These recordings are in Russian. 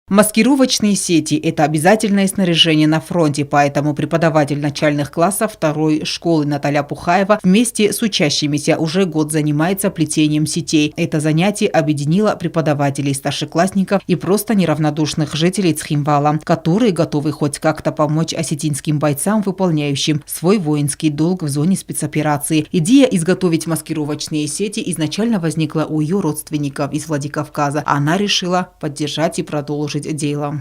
Маскировочные сети – это обязательное снаряжение на фронте, поэтому преподаватель начальных классов второй школы Наталья Пухаева вместе с учащимися уже год занимается плетением сетей. Это занятие объединило преподавателей, старшеклассников и просто неравнодушных жителей Цхинвала, которые готовы хоть как-то помочь осетинским бойцам, выполняющим свой воинский долг в зоне спецоперации. Идея изготовить маскировочные сети изначально возникла у ее родственников из Владикавказа. Она решила поддержать и продолжить дело.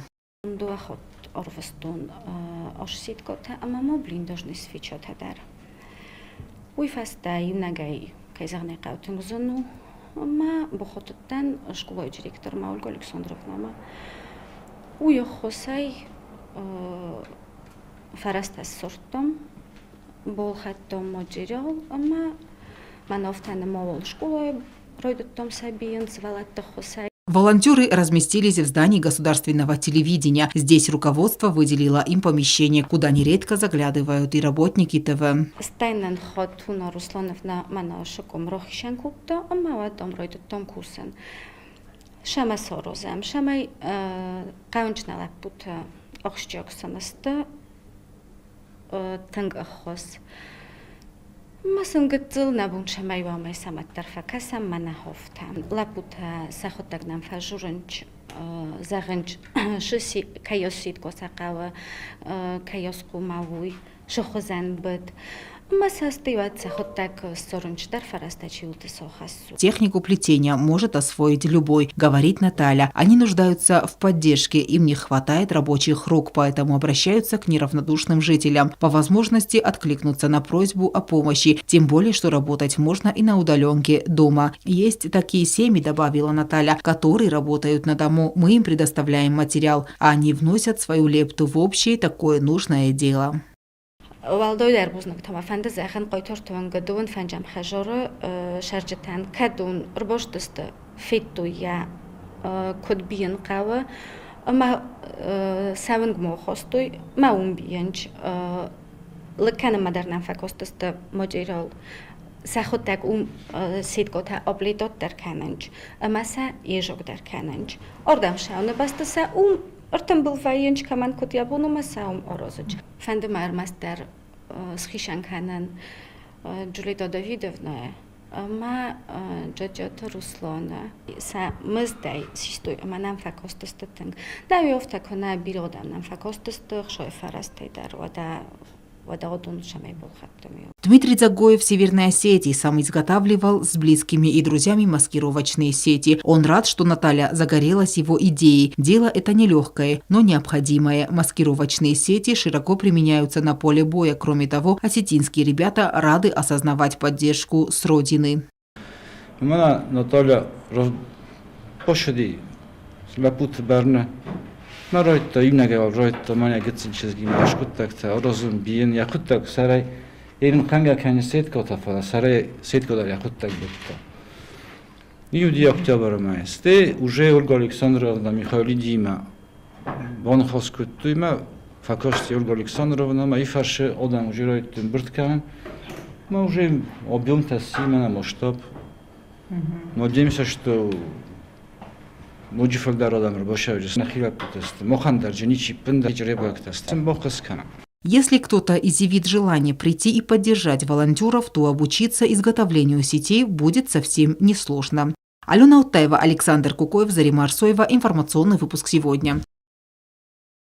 Волонтеры разместились в здании государственного телевидения. Здесь руководство выделило им помещение, куда нередко заглядывают и работники ТВ. Масен гытыл набун шамай вамай самат тарфакасам манаховтам. Лапута сахотагнам фажурынч загынч шиси кайосит косакава кайоску мавуй шохозан быт. Технику плетения может освоить любой, говорит Наталья. Они нуждаются в поддержке, им не хватает рабочих рук, поэтому обращаются к неравнодушным жителям. По возможности откликнуться на просьбу о помощи, тем более, что работать можно и на удаленке дома. Есть такие семьи, добавила Наталья, которые работают на дому. Мы им предоставляем материал, а они вносят свою лепту в общее такое нужное дело. والدوی در بزنگ تمام فند زخن قایتر توان گدون فنجم خجاره شرجتن کدون رباش دست فیتو یا کد بیان قوه اما سوانگ مو خواستوی ما اون بیانج لکنه مدرنم فکست دست مجرال سخت تک اون سید گوته ابلیدات در کننج اما سه یجوک در کننج اردم شونه بست سه اون ارتم بالفاینج کمان کتی ابونو مساوم آرازج فند مرمستر سخیشان کنن جولیدا دویدovna ما جدت روسلانه س مزدی سیستوی منم فکاستستن دویافت کنه بیرودم نم فکاستست خشای فرستی در Дмитрий Загоев в Северной Осетии сам изготавливал с близкими и друзьями маскировочные сети. Он рад, что Наталья загорелась его идеей. Дело это нелегкое, но необходимое. Маскировочные сети широко применяются на поле боя. Кроме того, осетинские ребята рады осознавать поддержку с родины. Наройта имнага ройта маня гитсинчизги машкуттакта орозун биен якуттак сарай эрин канга кани сетка тафала сарай сеткалар якуттак бетта. Иуди октябрь сте уже Ольга Александровна Михайлидима он хоскуттуйма факошти Ольга Александровна ма ифарше одан уже ройтун бирткан мы уже объем тасимана масштаб. Надеемся, что Если кто-то изъявит желание прийти и поддержать волонтеров, то обучиться изготовлению сетей будет совсем несложно. Алена Утаева, Александр Кукоев, Зарима Арсоева. Информационный выпуск сегодня.